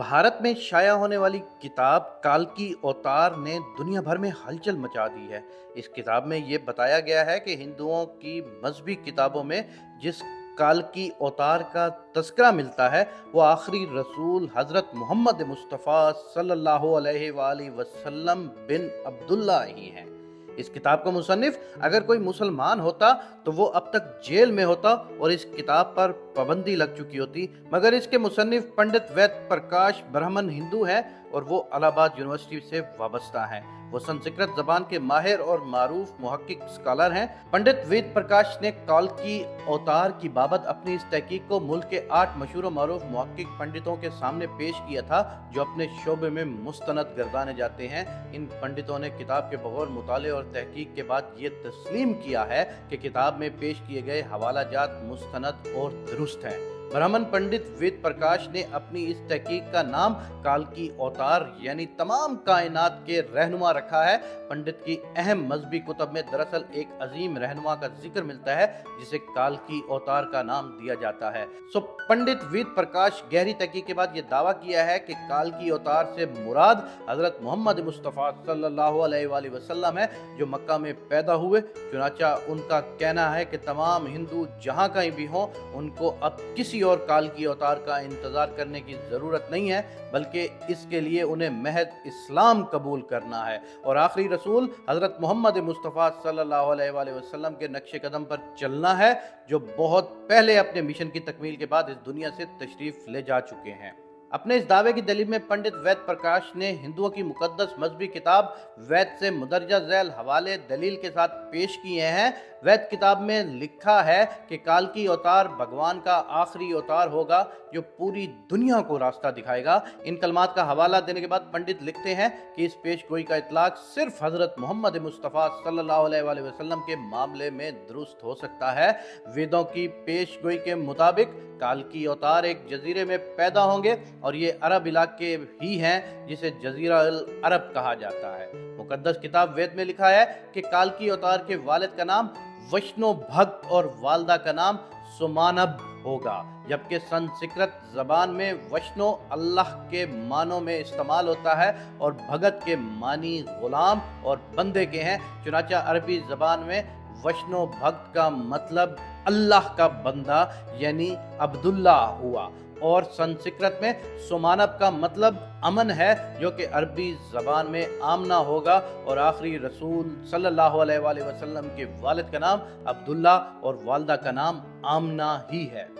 भारत में शाया होने वाली किताब काल की अवतार ने दुनिया भर में हलचल मचा दी है। इस किताब में ये बताया गया है कि हिंदुओं की मजहबी किताबों में जिस काल की अवतार का तस्करा मिलता है वो आखिरी रसूल हजरत मोहम्मद मुस्तफ़ा सल्लल्लाहु अलैहि वसल्लम बिन अब्दुल्ला ही हैं। इस किताब का मुसन्निफ अगर कोई मुसलमान होता तो वो अब तक जेल में होता और इस किताब पर पाबंदी लग चुकी होती, मगर इसके मुसन्निफ पंडित वेद प्रकाश ब्राह्मण हिंदू हैं और वो इलाहाबाद यूनिवर्सिटी से वाबस्ता हैं। वो संस्कृत जबान के माहिर और मारूफ मुहक्किक स्कॉलर हैं। पंडित वेद प्रकाश ने काल की अवतार की बाबत अपनी इस तहकीक को मुल्क के 8 मशहूर और मारूफ मुहक्किक पंडितों के सामने पेश किया था जो अपने शोबे में मुस्तनद गर्दाने जाते हैं। इन पंडितों ने किताब के बगौर मुताले और तहकीक के बाद ये तस्लीम किया है कि किताब में पेश किए गए हवाला जात मुस्तनद और दुरुस्त हैं। ब्राह्मण पंडित वेद प्रकाश ने अपनी इस तहकीक का नाम काल की अवतार यानी तमाम कायनात के रहनुमा रखा है। पंडित की अहम मजहबी कुतब में दरअसल एक अजीम रहनुमा का जिक्र मिलता है जिसे काल की अवतार का नाम दिया जाता है। पंडित वेद प्रकाश गहरी तहकीक के बाद ये दावा किया है कि काल की अवतार से मुराद हजरत मोहम्मद मुस्तफ़ा सल्लल्लाहु अलैहि वसल्लम है जो मक्का में पैदा हुए। चुनाचा उनका कहना है कि तमाम हिंदू जहाँ कहीं भी हों उनको अब किसी और काल की अवतार का इंतजार करने की जरूरत नहीं है, बल्कि इसके लिए उन्हें महज इस्लाम कबूल करना है और आखिरी रसूल हजरत मोहम्मद मुस्तफ़ा सल्लल्लाहु अलैहि वसल्लम के नक्शे कदम पर चलना है जो बहुत पहले अपने मिशन की तकमील के बाद इस दुनिया से तशरीफ ले जा चुके हैं। अपने इस दावे की दलील में पंडित वेद प्रकाश ने हिंदुओं की मुकद्दस मजहबी किताब वेद से मुदरजा झैल हवाले दलील के साथ पेश किए हैं। वेद किताब में लिखा है कि काल की अवतार भगवान का आखिरी अवतार होगा जो पूरी दुनिया को रास्ता दिखाएगा। इन कलमात का हवाला देने के बाद पंडित लिखते हैं कि इस पेश गोई का इतलाक सिर्फ हजरत मोहम्मद मुस्तफ़ा सल्लल्लाहु अलैहि वसल्लम के मामले में दुरुस्त हो सकता है। वेदों की पेश गोई के मुताबिक काल की अवतार एक जजीरे में पैदा होंगे और ये अरब इलाके ही हैं जिसे जजीरा अल अरब कहा जाता है। मुकद्दस किताब वेद में लिखा है कि काल की अवतार के वालिद का नाम वैष्णो भक्त और वालदा का नाम सुमानब होगा, जबकि संस्कृत जबान में वैष्णो अल्लाह के मानों में इस्तेमाल होता है और भगत के मानी गुलाम और बंदे के हैं। चुनाचा अरबी जबान में वैष्णो भक्त का मतलब अल्लाह का बंदा यानी अब्दुल्ला हुआ और संस्कृत में सुमानब का मतलब अमन है जो कि अरबी ज़बान में आमना होगा और आखिरी रसूल सल्लल्लाहु अलैहि वसल्लम के वालिद का नाम अब्दुल्ला और वालदा का नाम आमना ही है।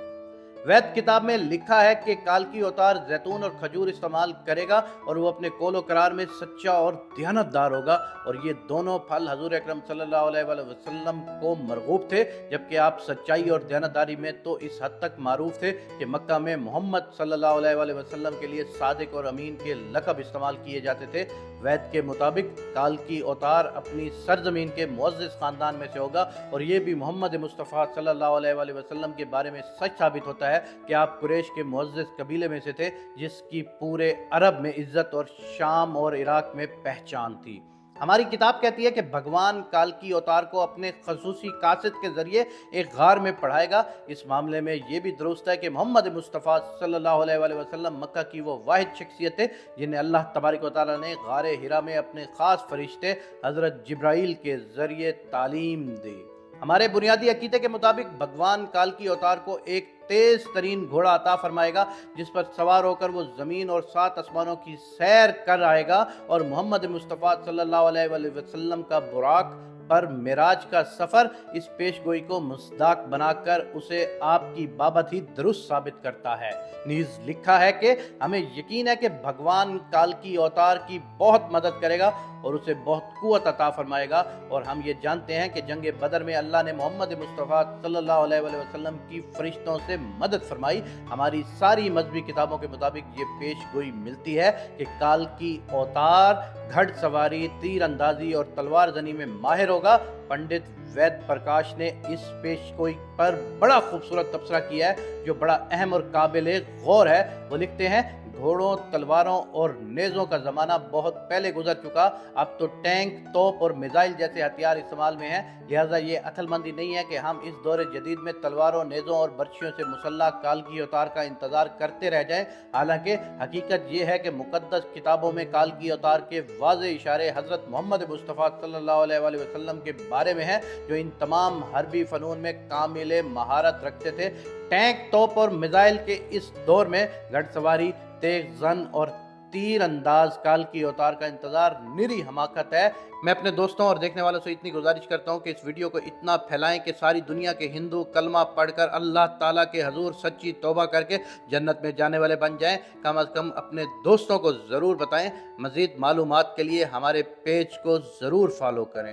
वैद किताब में लिखा है कि काल की अवतार जैतून और खजूर इस्तेमाल करेगा और वो अपने कोलो करार में सच्चा और दयानतदार होगा और ये दोनों फल हजूर अकरम सल्लल्लाहु अलैहि वसल्लम को मरगूब थे, जबकि आप सच्चाई और दयानतदारी में तो इस हद तक मारूफ थे कि मक्का में मोहम्मद सल्लल्लाहु अलैहि वसल्लम के लिए सादिक और अमीन के लक़ब इस्तेमाल किए जाते थे। वैद के मुताबिक काल की अवतार अपनी सरजमीन के मुअज़्ज़िज़ ख़ानदान में से होगा और ये भी मोहम्मद मुस्तफ़ा सल्लल्लाहु अलैहि वसल्लम के बारे में सच साबित होता है कि आप कुरैश के मुअज़्ज़िज़ कबीले में से थे जिसकी पूरे अरब में इज्जत और शाम और इराक में पहचान थी। हमारी किताब कहती है कि भगवान काल की अवतार को अपने खसूसी कासिद के जरिए एक गार में पढ़ाएगा। इस मामले में ये भी दुरुस्त है कि मोहम्मद मुस्तफ़ा सल्लल्लाहु अलैहि वसल्लम मक्का की वो वाहिद शख्सियत थे जिन्हें अल्लाह तबारक व तआला ने गारे हिरा में अपने ख़ास फरिश्ते हज़रत जिब्राइल के ज़रिए तालीम दी। हमारे बुनियादी अकीदे के मुताबिक भगवान काल की अवतार को एक तेज तरीन घोड़ा अता फरमाएगा जिस पर सवार होकर वो ज़मीन और 7 आसमानों की सैर कर आएगा और मोहम्मद मुस्तफ़ा सल्लल्लाहु अलैहि वसल्लम का बुराक पर मिराज का सफ़र इस पेशगोई को मुस्दाक बनाकर उसे आपकी बाबत ही दुरुस्त साबित करता है। नीज़ लिखा है कि हमें यकीन है कि भगवान काल की अवतार की बहुत मदद करेगा और उसे बहुत कुव्वत अता फरमाएगा और हम ये जानते हैं कि जंग बदर में अल्लाह ने मोहम्मद मुस्तफ़ा सल्लल्लाहु अलैहि वसल्लम की फरिश्तों से मदद फरमाई। हमारी सारी मजहबी किताबों के मुताबिक ये पेशगोई मिलती है कि काल की अवतार घड़सवारी, तीर अंदाजी और तलवार जनी में माहिर होगा। पंडित वेद प्रकाश ने इस पेशगोई पर बड़ा खूबसूरत तबसरा किया है जो बड़ा अहम और काबिल गौर है। वो लिखते हैं, घोड़ों, तलवारों और नेज़ों का ज़माना बहुत पहले गुजर चुका। अब तो टैंक, तोप और मिसाइल जैसे हथियार इस्तेमाल में हैं। लिहाजा ये अक्लमंदी नहीं है कि हम इस दौर जदीद में तलवारों, नेज़ों और बर्छियों से मुसल्लह कालकी अवतार का इंतज़ार करते रह जाएं। हालांकि हकीकत ये है कि मुक़द्दस किताबों में कालकी अवतार के वाज़ेह इशारे हज़रत मोहम्मद मुस्तफ़ा सल्लल्लाहु अलैहि वसल्लम के बारे में हैं, जो इन तमाम हरबी फ़नून में कामिल महारत रखते थे। टैंक, तोप और मिसाइल के इस दौर में घड़सवारी, तेज जन और तीर अंदाज कालकी अवतार का इंतजार निरी हमाकत है। मैं अपने दोस्तों और देखने वालों से इतनी गुजारिश करता हूँ कि इस वीडियो को इतना फैलाएं कि सारी दुनिया के हिंदू कलमा पढ़कर अल्लाह ताला के हजूर सच्ची तौबा करके जन्नत में जाने वाले बन जाएं। कम अज़ कम अपने दोस्तों को ज़रूर बताएं। मज़ीद मालूमात के लिए हमारे पेज को ज़रूर फॉलो करें।